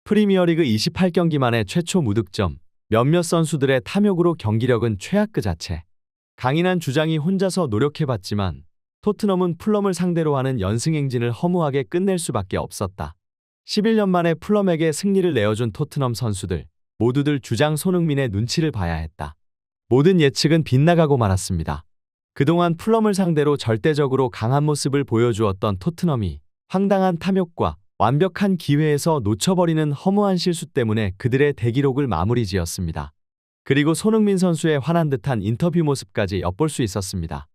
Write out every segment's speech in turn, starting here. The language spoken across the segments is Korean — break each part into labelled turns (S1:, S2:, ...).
S1: 프리미어리그 28경기 만에 최초 무득점, 몇몇 선수들의 탐욕으로 경기력은 최악 그 자체. 강인한 주장이 혼자서 노력해봤지만 토트넘은 풀럼을 상대로 하는 연승 행진을 허무하게 끝낼 수밖에 없었다. 11년 만에 풀럼에게 승리를 내어준 토트넘 선수들, 모두들 주장 손흥민의 눈치를 봐야 했다. 모든 예측은 빗나가고 말았습니다. 그동안 풀럼을 상대로 절대적으로 강한 모습을 보여주었던 토트넘이 황당한 탐욕과 완벽한 기회에서 놓쳐버리는 허무한 실수 때문에 그들의 대기록을 마무리 지었습니다. 그리고 손흥민 선수의 화난 듯한 인터뷰 모습까지 엿볼 수 있었습니다.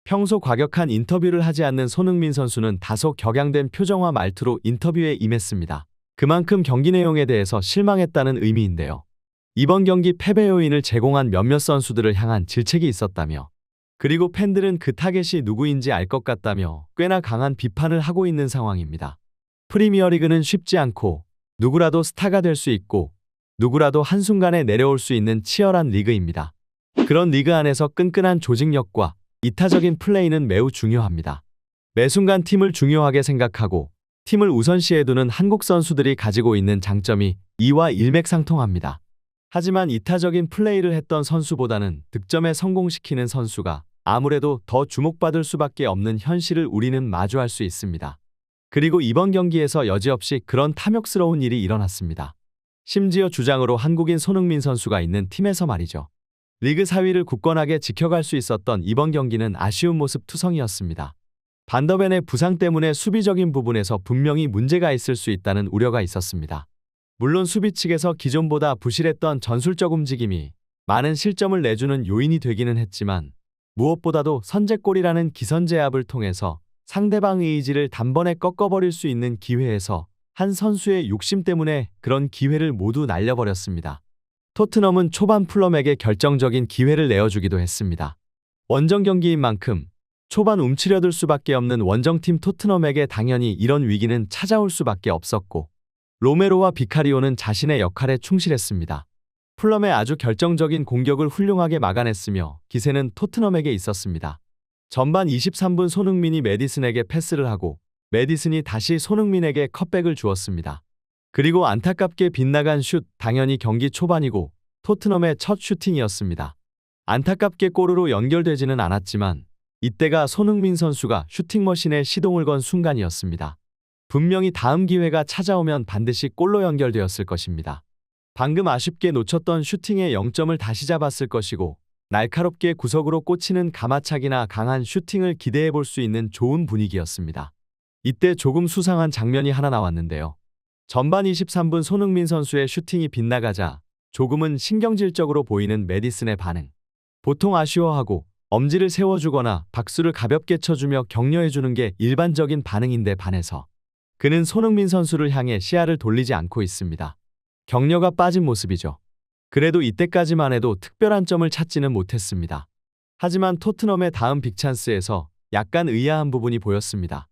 S1: 평소 과격한 인터뷰를 하지 않는 손흥민 선수는 다소 격양된 표정과 말투로 인터뷰에 임했습니다. 그만큼 경기 내용에 대해서 실망했다는 의미인데요. 이번 경기 패배 요인을 제공한 몇몇 선수들을 향한 질책이 있었다며, 그리고 팬들은 그 타겟이 누구인지 알 것 같다며 꽤나 강한 비판을 하고 있는 상황입니다. 프리미어리그는 쉽지 않고 누구라도 스타가 될 수 있고 누구라도 한순간에 내려올 수 있는 치열한 리그입니다. 그런 리그 안에서 끈끈한 조직력과 이타적인 플레이는 매우 중요합니다. 매 순간 팀을 중요하게 생각하고 팀을 우선시해 두는 한국 선수들이 가지고 있는 장점이 이와 일맥상통합니다. 하지만 이타적인 플레이를 했던 선수보다는 득점에 성공시키는 선수가 아무래도 더 주목받을 수밖에 없는 현실을 우리는 마주할 수 있습니다. 그리고 이번 경기에서 여지없이 그런 탐욕스러운 일이 일어났습니다. 심지어 주장으로 한국인 손흥민 선수가 있는 팀에서 말이죠. 리그 4위를 굳건하게 지켜갈 수 있었던 이번 경기는 아쉬운 모습 투성이었습니다. 반더벤의 부상 때문에 수비적인 부분에서 분명히 문제가 있을 수 있다는 우려가 있었습니다. 물론 수비 측에서 기존보다 부실했던 전술적 움직임이 많은 실점을 내주는 요인이 되기는 했지만 무엇보다도 선제골이라는 기선제압을 통해서 상대방의 의지를 단번에 꺾어버릴 수 있는 기회에서 한 선수의 욕심 때문에 그런 기회를 모두 날려버렸습니다. 토트넘은 초반 풀럼에게 결정적인 기회를 내어주기도 했습니다. 원정 경기인 만큼 초반 움츠려들 수밖에 없는 원정팀 토트넘에게 당연히 이런 위기는 찾아올 수밖에 없었고, 로메로와 비카리오는 자신의 역할에 충실했습니다. 풀럼의 아주 결정적인 공격을 훌륭하게 막아냈으며 기세는 토트넘에게 있었습니다. 전반 23분 손흥민이 메디슨에게 패스를 하고 메디슨이 다시 손흥민에게 컷백을 주었습니다. 그리고 안타깝게 빗나간 슛, 당연히 경기 초반이고 토트넘의 첫 슈팅이었습니다. 안타깝게 골으로 연결되지는 않았지만 이때가 손흥민 선수가 슈팅머신에 시동을 건 순간이었습니다. 분명히 다음 기회가 찾아오면 반드시 골로 연결되었을 것입니다. 방금 아쉽게 놓쳤던 슈팅의 0점을 다시 잡았을 것이고 날카롭게 구석으로 꽂히는 가마차기나 강한 슈팅을 기대해 볼 수 있는 좋은 분위기였습니다. 이때 조금 수상한 장면이 하나 나왔는데요. 전반 23분 손흥민 선수의 슈팅이 빗나가자 조금은 신경질적으로 보이는 메디슨의 반응. 보통 아쉬워하고 엄지를 세워주거나 박수를 가볍게 쳐주며 격려해주는 게 일반적인 반응인데 반해서 그는 손흥민 선수를 향해 시야를 돌리지 않고 있습니다. 격려가 빠진 모습이죠. 그래도 이때까지만 해도 특별한 점을 찾지는 못했습니다. 하지만 토트넘의 다음 빅찬스에서 약간 의아한 부분이 보였습니다.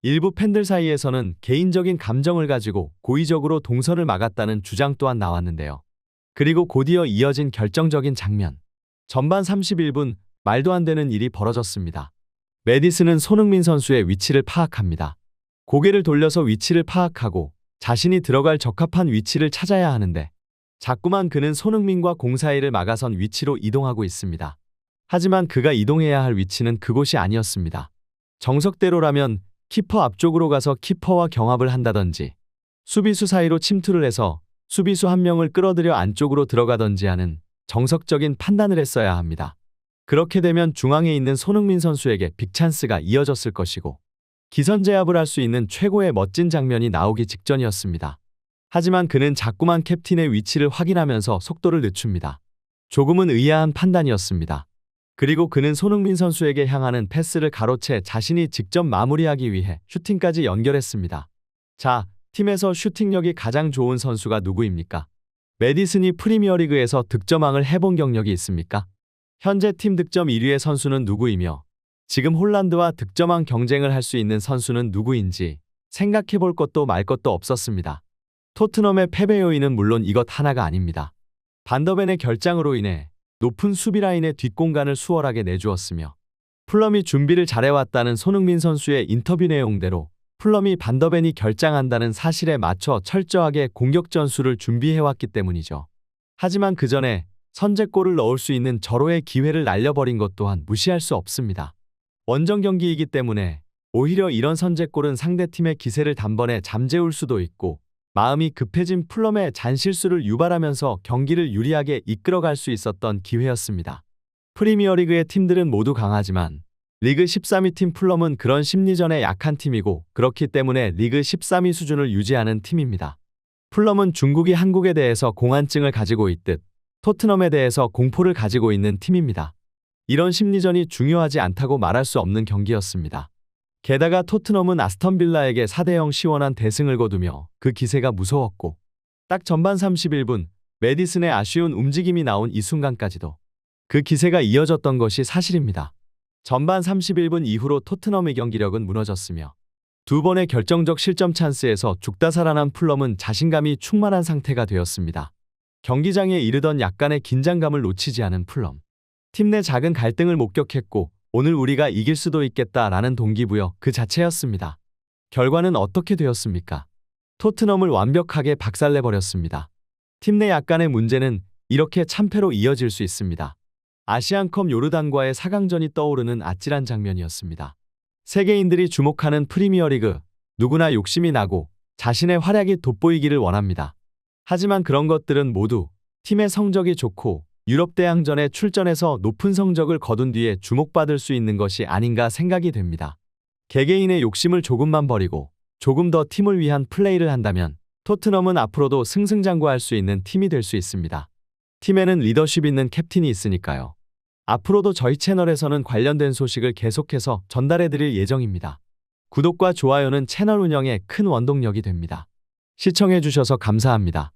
S1: 일부 팬들 사이에서는 개인적인 감정을 가지고 고의적으로 동선을 막았다는 주장 또한 나왔는데요. 그리고 곧이어 이어진 결정적인 장면. 전반 31분, 말도 안 되는 일이 벌어졌습니다. 메디슨은 손흥민 선수의 위치를 파악합니다. 고개를 돌려서 위치를 파악하고 자신이 들어갈 적합한 위치를 찾아야 하는데 자꾸만 그는 손흥민과 공 사이를 막아선 위치로 이동하고 있습니다. 하지만 그가 이동해야 할 위치는 그곳이 아니었습니다. 정석대로라면 키퍼 앞쪽으로 가서 키퍼와 경합을 한다든지 수비수 사이로 침투를 해서 수비수 한 명을 끌어들여 안쪽으로 들어가든지 하는 정석적인 판단을 했어야 합니다. 그렇게 되면 중앙에 있는 손흥민 선수에게 빅찬스가 이어졌을 것이고 기선제압을 할 수 있는 최고의 멋진 장면이 나오기 직전이었습니다. 하지만 그는 자꾸만 캡틴의 위치를 확인하면서 속도를 늦춥니다. 조금은 의아한 판단이었습니다. 그리고 그는 손흥민 선수에게 향하는 패스를 가로채 자신이 직접 마무리하기 위해 슈팅까지 연결했습니다. 자, 팀에서 슈팅력이 가장 좋은 선수가 누구입니까? 메디슨이 프리미어리그에서 득점왕을 해본 경력이 있습니까? 현재 팀 득점 1위의 선수는 누구이며 지금 홀란드와 득점왕 경쟁을 할 수 있는 선수는 누구인지 생각해 볼 것도 말 것도 없었습니다. 토트넘의 패배 요인은 물론 이것 하나가 아닙니다. 반더벤의 결장으로 인해 높은 수비 라인의 뒷공간을 수월하게 내주었으며 풀럼이 준비를 잘해왔다는 손흥민 선수의 인터뷰 내용대로 풀럼이 반더벤이 결장한다는 사실에 맞춰 철저하게 공격 전술을 준비해왔기 때문이죠. 하지만 그 전에 선제골을 넣을 수 있는 절호의 기회를 날려버린 것 또한 무시할 수 없습니다. 원정 경기이기 때문에 오히려 이런 선제골은 상대팀의 기세를 단번에 잠재울 수도 있고 마음이 급해진 풀럼의 잔실수를 유발하면서 경기를 유리하게 이끌어갈 수 있었던 기회였습니다. 프리미어리그의 팀들은 모두 강하지만 리그 13위 팀 풀럼은 그런 심리전에 약한 팀이고 그렇기 때문에 리그 13위 수준을 유지하는 팀입니다. 풀럼은 중국이 한국에 대해서 공안증을 가지고 있듯 토트넘에 대해서 공포를 가지고 있는 팀입니다. 이런 심리전이 중요하지 않다고 말할 수 없는 경기였습니다. 게다가 토트넘은 아스턴 빌라에게 4대0 시원한 대승을 거두며 그 기세가 무서웠고 딱 전반 31분 메디슨의 아쉬운 움직임이 나온 이 순간까지도 그 기세가 이어졌던 것이 사실입니다. 전반 31분 이후로 토트넘의 경기력은 무너졌으며 두 번의 결정적 실점 찬스에서 죽다 살아난 풀럼은 자신감이 충만한 상태가 되었습니다. 경기장에 이르던 약간의 긴장감을 놓치지 않은 풀럼. 팀 내 작은 갈등을 목격했고 오늘 우리가 이길 수도 있겠다라는 동기부여 그 자체였습니다. 결과는 어떻게 되었습니까? 토트넘을 완벽하게 박살내버렸습니다. 팀 내 약간의 문제는 이렇게 참패로 이어질 수 있습니다. 아시안컵 요르단과의 4강전이 떠오르는 아찔한 장면이었습니다. 세계인들이 주목하는 프리미어리그, 누구나 욕심이 나고 자신의 활약이 돋보이기를 원합니다. 하지만 그런 것들은 모두 팀의 성적이 좋고 유럽 대항전에 출전해서 높은 성적을 거둔 뒤에 주목받을 수 있는 것이 아닌가 생각이 됩니다. 개개인의 욕심을 조금만 버리고 조금 더 팀을 위한 플레이를 한다면 토트넘은 앞으로도 승승장구할 수 있는 팀이 될 수 있습니다. 팀에는 리더십 있는 캡틴이 있으니까요. 앞으로도 저희 채널에서는 관련된 소식을 계속해서 전달해 드릴 예정입니다. 구독과 좋아요는 채널 운영에 큰 원동력이 됩니다. 시청해 주셔서 감사합니다.